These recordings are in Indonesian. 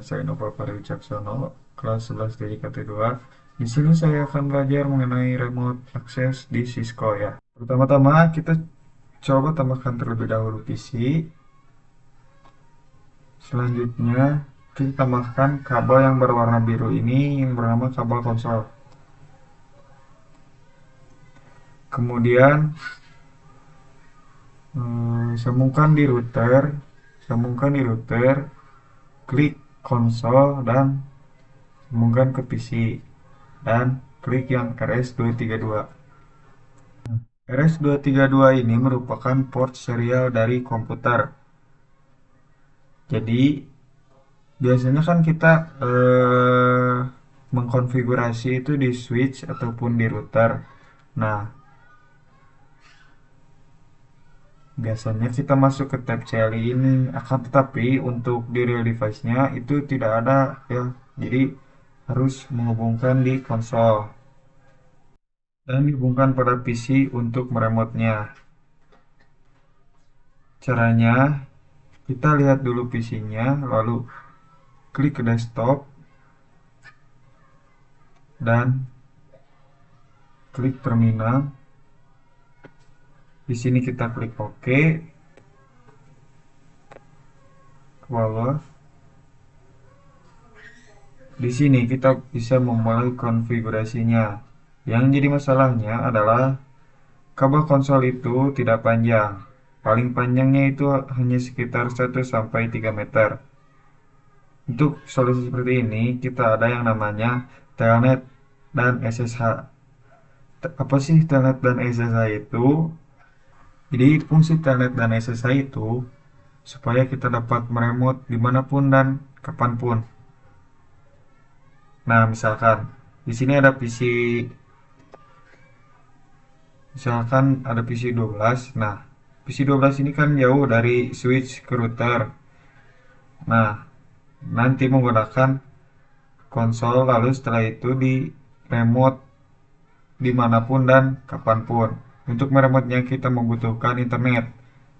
dengan saya Nova Parwicaksono, kelas 11 DKT 2. Di sini saya akan belajar mengenai remote access di Cisco ya. Pertama-tama kita coba tambahkan terlebih dahulu PC. Selanjutnya kita tambahkan kabel yang berwarna biru ini yang bernama kabel konsol. Kemudian sambungkan di router, klik konsol dan sambungkan ke PC dan klik yang RS232. RS232 ini merupakan port serial dari komputer. Jadi biasanya kan kita mengkonfigurasi itu di switch ataupun di router. Nah, biasanya kita masuk ke tab CLI ini, akan tetapi untuk di real device-nya itu tidak ada ya. Jadi harus menghubungkan di konsol dan dihubungkan pada PC untuk meremotnya. Caranya, kita lihat dulu PC-nya, lalu klik ke desktop dan klik terminal. Di sini kita klik OK ke bawah. Di sini kita bisa memulai konfigurasinya. Yang jadi masalahnya adalah kabel konsol itu tidak panjang. Paling panjangnya itu hanya sekitar 1 sampai 3 meter. Untuk solusi seperti ini, kita ada yang namanya Telnet dan SSH. Apa sih Telnet dan SSH itu? Jadi fungsi Telnet dan SSH itu supaya kita dapat meremot dimanapun dan kapanpun. Nah, di sini ada PC, misalkan ada PC 12. Nah, PC 12 ini kan jauh dari switch ke router. Nah, nanti menggunakan konsol, lalu setelah itu di remote dimanapun dan kapanpun. Untuk meremotnya kita membutuhkan internet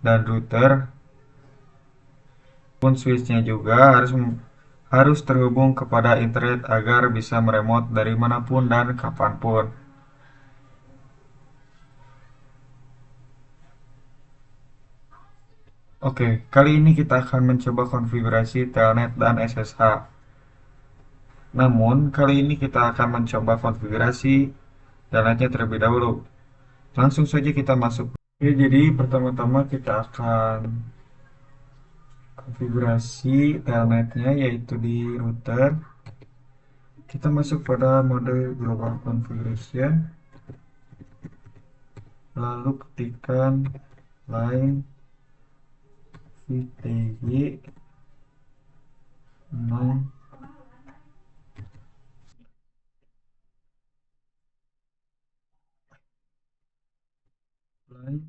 dan router pun switchnya juga harus terhubung kepada internet agar bisa meremot dari manapun dan kapanpun. Oke, kali ini kita akan mencoba konfigurasi Telnet dan SSH. Namun, kali ini kita akan mencoba konfigurasi Telnetnya terlebih dahulu. Langsung saja kita masuk. Oke, jadi pertama-tama kita akan konfigurasi Telnetnya yaitu di router. Kita masuk pada mode global configuration. Lalu ketikkan line VTY 0 line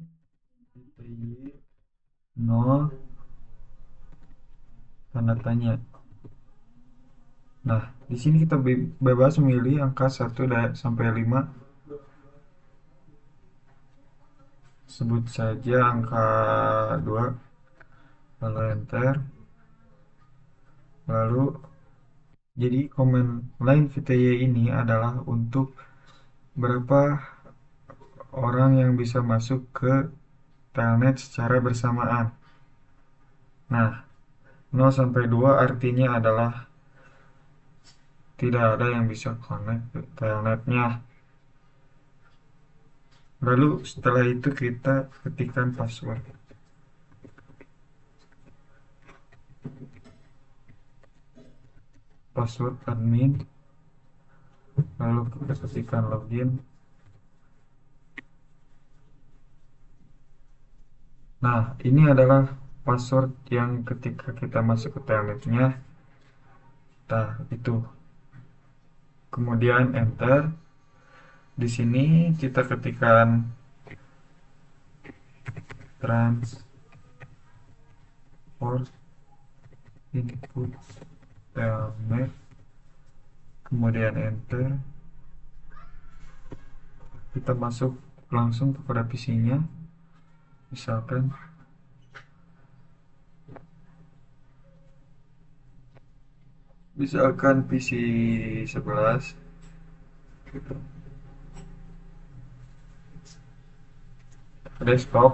VTY 0 tanda tanya. Nah, di sini kita bebas memilih angka 1 sampai 5. Sebut saja angka 2. Lalu enter. Lalu jadi komen line VTY ini adalah untuk berapa orang yang bisa masuk ke telnet secara bersamaan. Nah, 0 sampai 2 artinya adalah tidak ada yang bisa connect ke telnetnya. Lalu setelah itu kita ketikkan password. Password admin. Lalu kita ketikkan login. Nah, ini adalah password yang ketika kita masuk ke telnetnya. Nah, itu. Kemudian enter. Di sini kita ketikkan transport input telnet. Kemudian enter. Kita masuk langsung kepada PC-nya. Misalkan Misalkan PC 11 gitu. Desktop.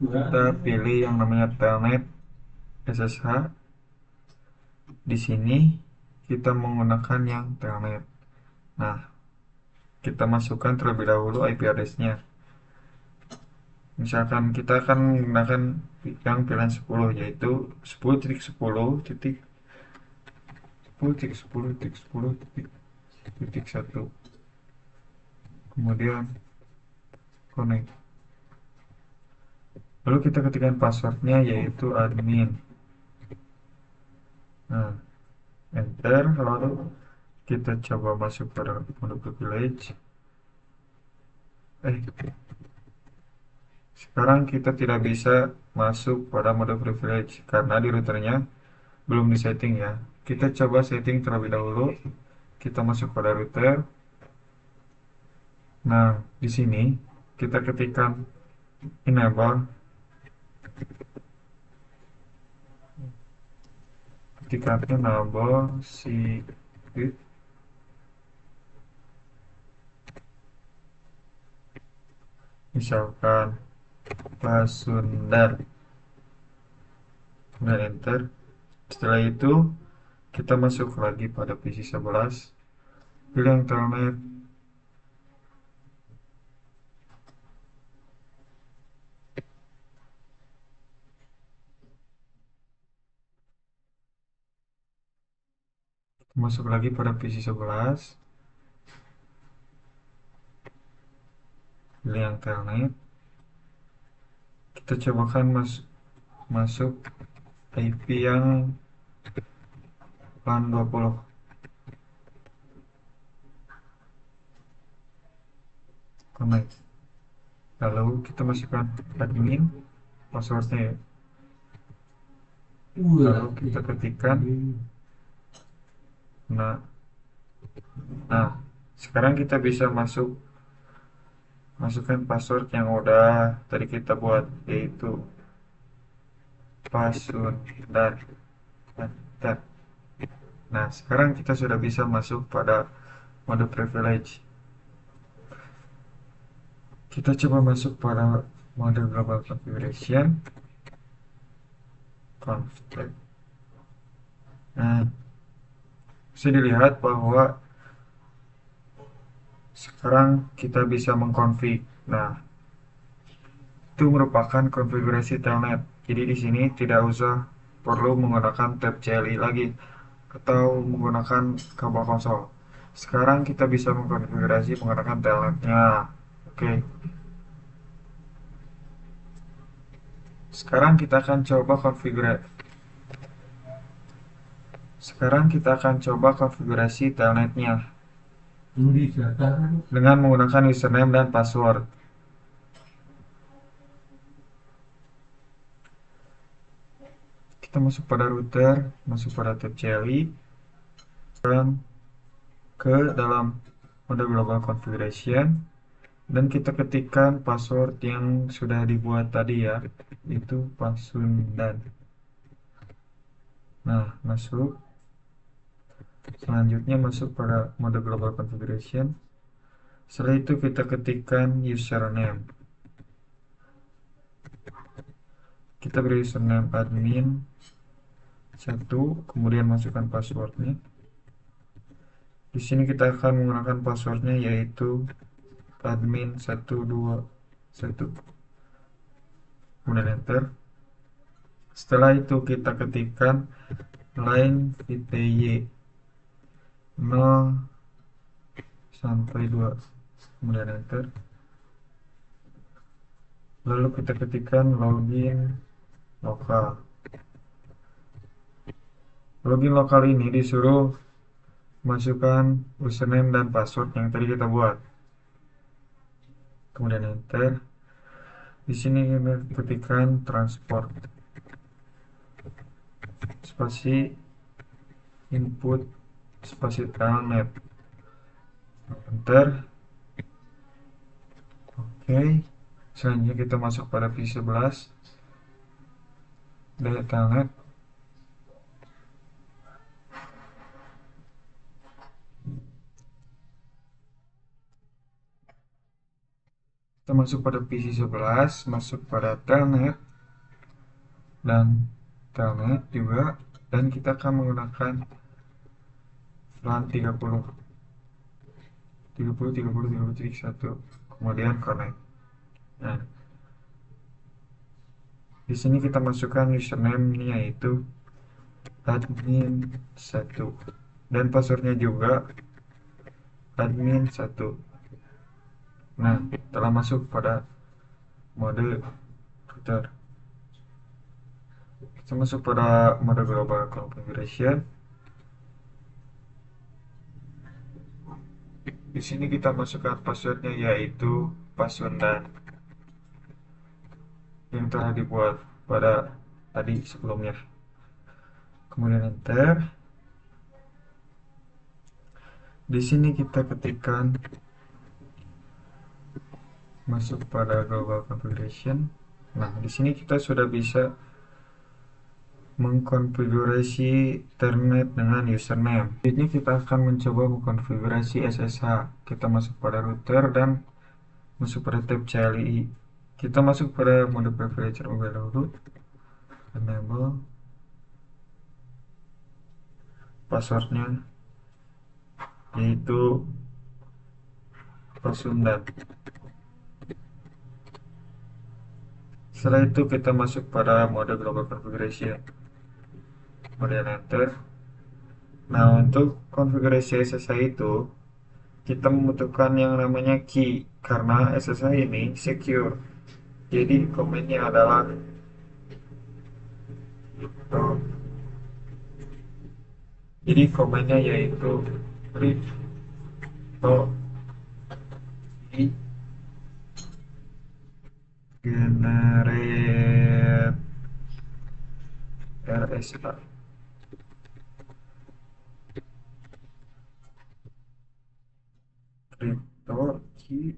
Kita pilih yang namanya telnet SSH. Di sini kita menggunakan yang telnet. Nah, kita masukkan terlebih dahulu IP address-nya. Misalkan kita akan menggunakan yang pilihan 10, yaitu 10.10.10.10.10.1. Kemudian connect. Lalu kita ketikkan passwordnya, yaitu admin. Nah, enter. Lalu kita coba masuk pada mode privilege. Sekarang kita tidak bisa masuk pada mode privilege karena di routernya belum disetting ya. Kita coba setting terlebih dahulu. Kita masuk pada router. Nah, di sini kita ketikkan enable. Ketikkan enable secret. Misalkan Pasundan. Kemudian enter. Setelah itu kita masuk lagi pada PC 11. Pilih yang telnet. Masuk lagi pada PC 11. Pilih yang telnet. Kita cobakan masuk IP yang LAN 20. Connect. Lalu kita masukkan admin passwordnya ya. Lalu kita ketikkan. Nah, sekarang kita bisa masukkan password yang udah tadi kita buat, yaitu password dan. Nah, sekarang kita sudah bisa masuk pada mode privilege. Kita coba masuk pada mode global configuration. Config. Nah, bisa dilihat bahwa sekarang kita bisa mengkonfig. Nah, itu merupakan konfigurasi telnet. Jadi di sini tidak usah perlu menggunakan tab CLI lagi atau menggunakan kabel konsol. Sekarang kita bisa mengkonfigurasi menggunakan telnetnya. Oke. Sekarang kita akan coba konfigurasi telnetnya dengan menggunakan username dan password. Kita masuk pada router, masuk pada tab CLI, dan ke dalam mode global configuration, dan kita ketikkan password yang sudah dibuat tadi ya, itu Pasundan. Nah, masuk. Selanjutnya masuk pada mode global configuration. Setelah itu kita ketikkan username. Kita beri username admin 1, kemudian masukkan passwordnya. Di sini kita akan menggunakan passwordnya, yaitu admin 121. Kemudian enter. Setelah itu kita ketikkan line VTY 0 sampai 2. Kemudian enter. Lalu kita ketikkan login lokal. Login lokal ini disuruh masukkan username dan password yang tadi kita buat. Kemudian enter. Di sini kita ketikkan transport spasi input spasi telnet. Enter. Oke, selanjutnya kita masuk pada V11 daya telnet. Kita masuk pada PC11, masuk pada telnet dan telnet juga, dan kita akan menggunakan LAN 30 30 30 30 titik 1, kemudian connect. Nah, di sini kita masukkan username-nya yaitu admin 1 dan passwordnya juga admin 1. Nah, telah masuk pada mode router. Kita masuk pada mode global configuration. Di sini kita masukkan passwordnya yaitu password yang telah dibuat pada tadi sebelumnya. Kemudian enter. Di sini kita ketikkan masuk pada global configuration. Nah, di sini kita sudah bisa mengkonfigurasi internet dengan username. Selanjutnya kita akan mencoba mengkonfigurasi SSH. Kita masuk pada router dan masuk pada tab CLI. Kita masuk pada mode privilege mobile dahulu. Enable. Passwordnya yaitu Pasundan. Setelah itu kita masuk pada mode global configuration. Kemudian enter. Nah, untuk konfigurasi SSH itu kita membutuhkan yang namanya key karena SSH ini secure. Jadi komennya adalah yaitu crypto generate RSA. Crypto key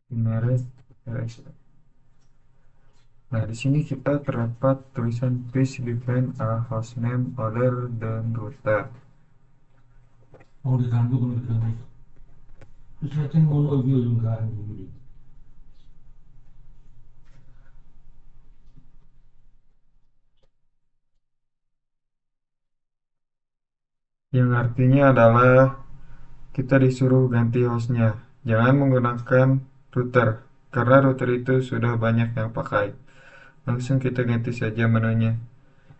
generate RSA. Nah, di sini kita terdapat tulisan please define a hostname other than router. mau diganggu kalau diganggu terus nanti ngono iki yo ganggu. Yang artinya adalah kita disuruh ganti hostnya. Jangan menggunakan router, karena router itu sudah banyak yang pakai. Langsung kita ganti saja menunya.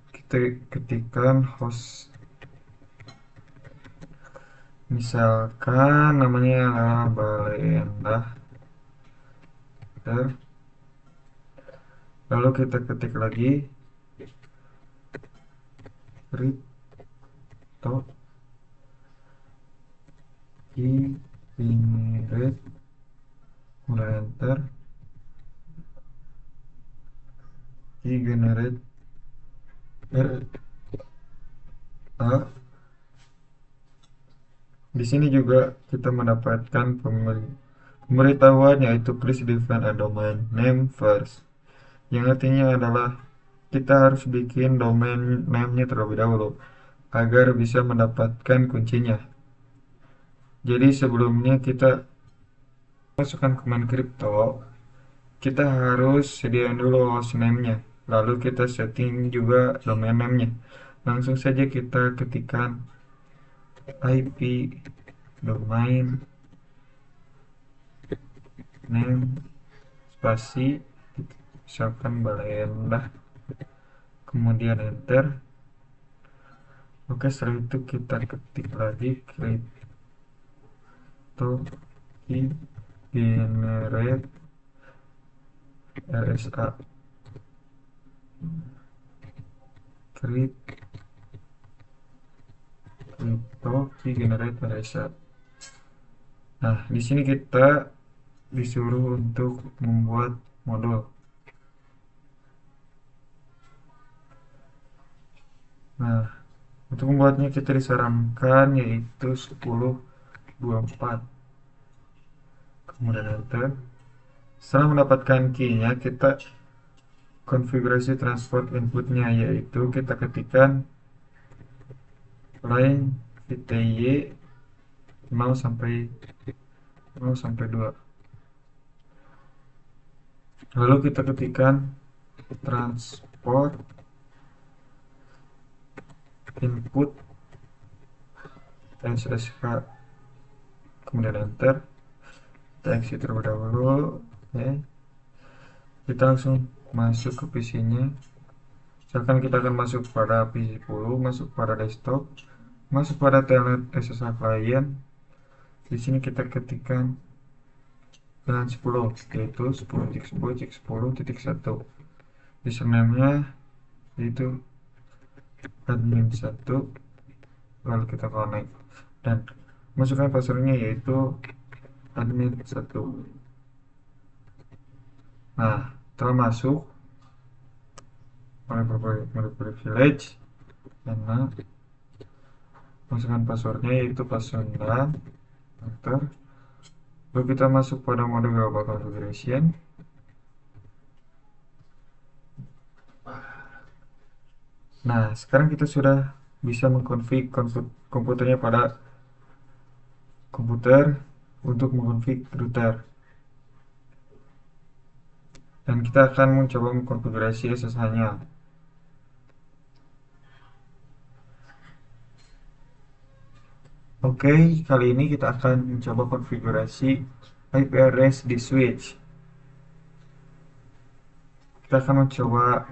Kita ketikkan host. Misalkan namanya adalah Balenda. Lalu kita ketik lagi crypto generate, mulai enter. Generate RA. Di sini juga kita mendapatkan pemberitahuan yaitu please define a domain name first. Yang artinya adalah kita harus bikin domain name-nya terlebih dahulu agar bisa mendapatkan kuncinya. Jadi sebelumnya kita masukkan command crypto, kita harus sediain dulu hostname-nya. Lalu kita setting juga domain name-nya. Langsung saja kita ketikkan IP domain name spasi misalkan Balenda, kemudian enter. Oke, setelah itu kita ketik lagi crypto generate RSA. Crypto generate RSA. Nah, di sini kita disuruh untuk membuat modul. Nah, untuk membuatnya kita disarankan yaitu 1024. kemudian enter. Setelah mendapatkan key-nya, kita konfigurasi transport inputnya, yaitu kita ketikkan line VTY 0 sampai 2. Lalu kita ketikkan transport input SSK, kemudian enter. Kita exit terlebih dahulu, ya. Kita langsung masuk ke PC-nya. Misalkan kita akan masuk pada PC 10, masuk pada desktop, masuk pada telnet SSH client. Di sini kita ketikkan VLAN 10, yaitu 10.10.10.1. Username-nya yaitu admin 1. Lalu kita connect dan masukkan passwordnya yaitu admin 1. Nah, setelah masuk mode privilege, karena masukkan passwordnya yaitu password 9, enter. Lalu kita masuk pada mode global configuration. Nah, sekarang kita sudah bisa mengkonfig komputernya pada komputer untuk mengkonfig router. Dan kita akan mencoba mengkonfigurasi SSH-nya. Oke, kali ini kita akan mencoba konfigurasi IP address di switch. Kita akan mencoba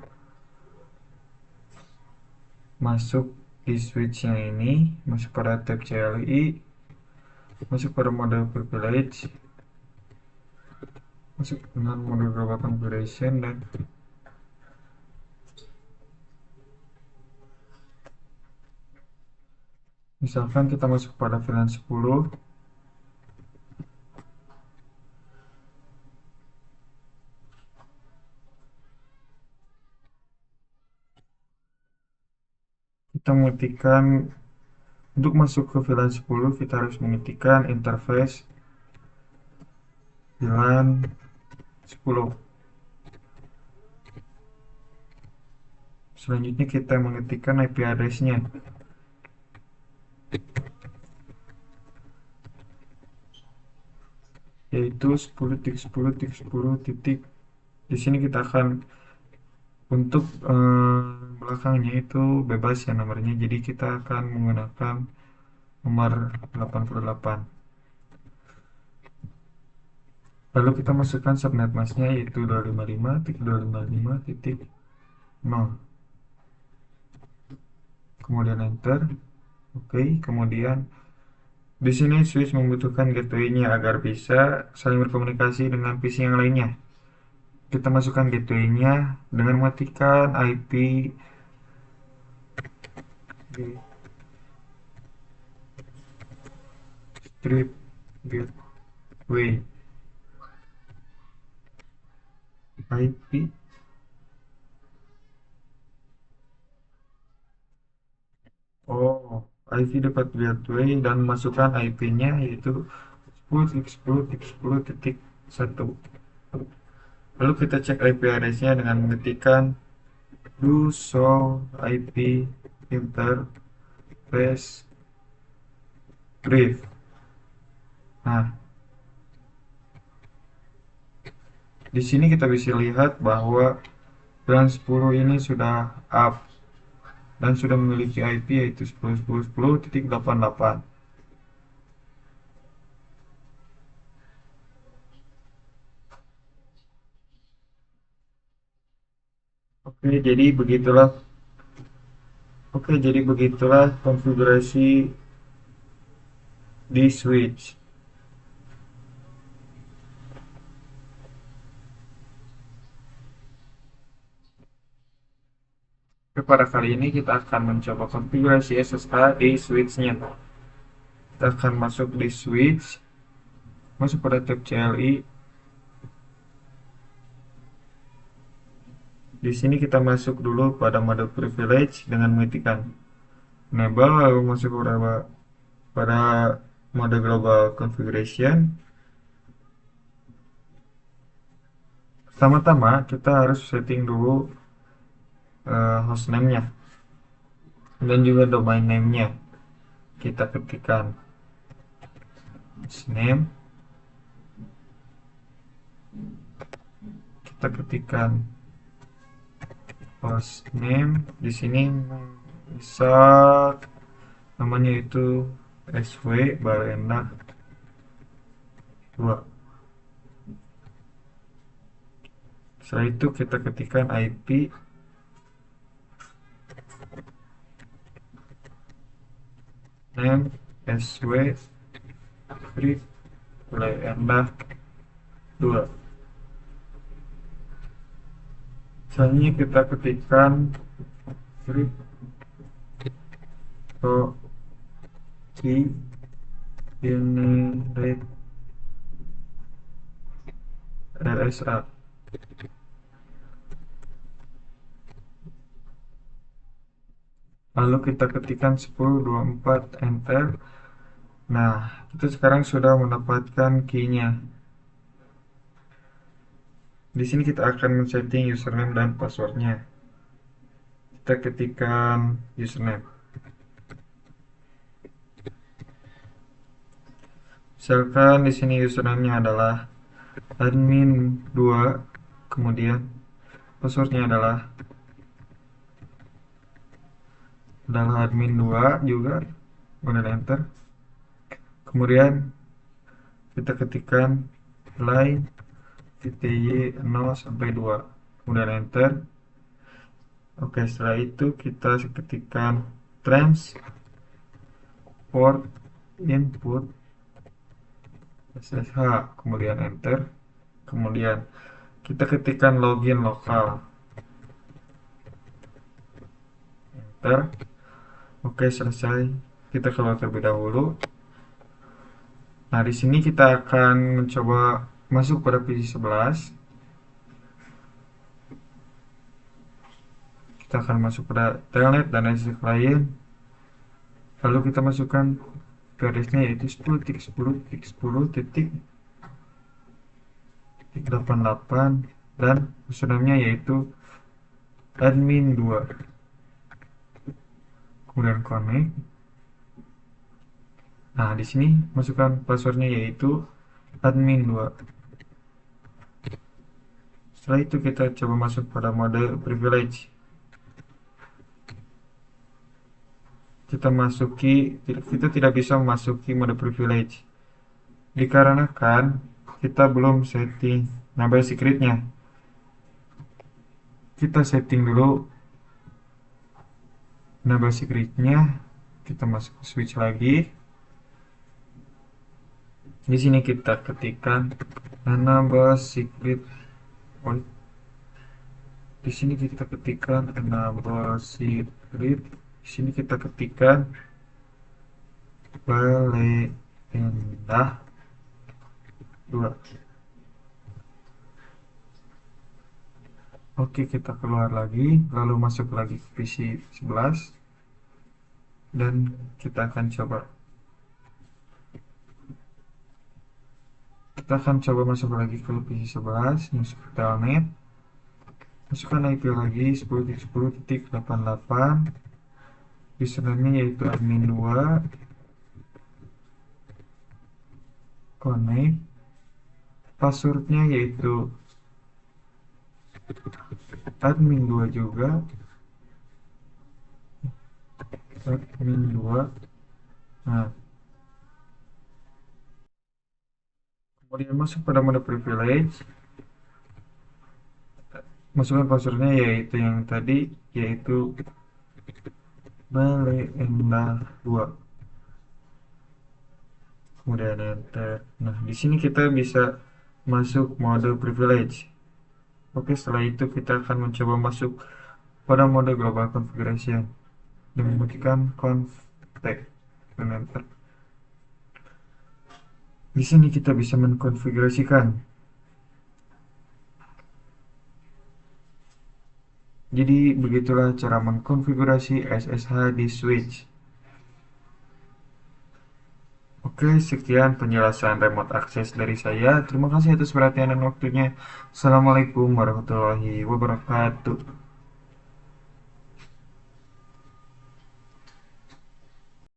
masuk di switch yang ini, masuk pada tab CLI, masuk pada mode privilege, masuk dengan mode global configuration, dan misalkan kita masuk pada VLAN 10. Kita mengetikkan, untuk masuk ke VLAN 10 kita harus mengetikkan interface VLAN 10. Selanjutnya kita mengetikkan IP address-nya, yaitu 10.10.10. Di sini kita akan, untuk belakangnya itu bebas ya nomornya, jadi kita akan menggunakan nomor 88. Lalu kita masukkan subnet masknya yaitu 255.255.0, kemudian enter. Oke, kemudian di sini switch membutuhkan gateway-nya agar bisa saling berkomunikasi dengan PC yang lainnya. Kita masukkan gateway-nya dengan mematikan IP strip gateway IP IP dapat gateway dan masukkan IP-nya yaitu 10.10.10.1. Lalu kita cek IP address-nya dengan mengetikkan do show IP interface brief. Nah, di sini kita bisa lihat bahwa VLAN 10 ini sudah up dan sudah memiliki IP yaitu 10.10.10.88. Oke, jadi begitulah konfigurasi di switch. Pada kali ini kita akan mencoba konfigurasi SSH di switch-nya. Kita akan masuk di switch, masuk pada tab CLI. Di sini kita masuk dulu pada mode privilege dengan mengetikkan enable, lalu masuk pada mode global configuration. Pertama-tama kita harus setting dulu hostname-nya dan juga domain name-nya. Kita ketikkan hostname, kita ketikkan hostname. Di sini bisa namanya itu sw barenda 2. Setelah itu kita ketikkan IP name sw script barenda 2. Selanjutnya kita ketikkan script generate RSA. Lalu kita ketikkan 1024 enter. Nah, kita sekarang sudah mendapatkan key-nya. Di sini kita akan men-setting username dan passwordnya. Kita ketikkan username. Misalkan di sini username-nya adalah admin2, kemudian passwordnya adalah admin2 juga, kemudian enter. Kemudian kita ketikkan line TTY 0 sampai 2, kemudian enter. Oke, setelah itu kita ketikkan transport input SSH, kemudian enter. Kemudian kita ketikkan login lokal, enter. Oke, selesai. Kita keluar terlebih dahulu. Nah, di sini kita akan mencoba masuk pada PC 11. Kita akan masuk pada telnet dan SSH client. Lalu kita masukkan garisnya yaitu 10.10.10.88 dan username-nya yaitu admin2. Kemudian connect. Nah, di sini masukkan passwordnya yaitu admin2. Setelah itu kita coba masuk pada mode privilege. Kita tidak bisa memasuki mode privilege dikarenakan kita belum setting number secretnya. Kita setting dulu number secretnya. Kita masuk ke switch lagi. Di sini kita ketikkan enable secret. Di sini kita ketikkan enable secret. Di sini kita ketikkan barenda 2. Oke, kita keluar lagi, lalu masuk lagi ke PC 11 dan kita akan coba masuk lagi ke PC 11, masuk ke telnet, masukkan IP lagi 10.10.88, username-nya yaitu admin2, connect, passwordnya yaitu admin2 juga, admin2. Nah, kemudian masuk pada mode privilege, masukkan passwordnya yaitu yang tadi, yaitu barenda2, kemudian enter. Nah, di sini kita bisa masuk mode privilege. Oke, setelah itu kita akan mencoba masuk pada mode global configuration dengan mematikan config dan enter. Di sini kita bisa mengkonfigurasikan. Jadi begitulah cara mengkonfigurasi SSH di switch. Oke, sekian penjelasan remote access dari saya. Terima kasih atas perhatian dan waktunya. Assalamualaikum warahmatullahi wabarakatuh.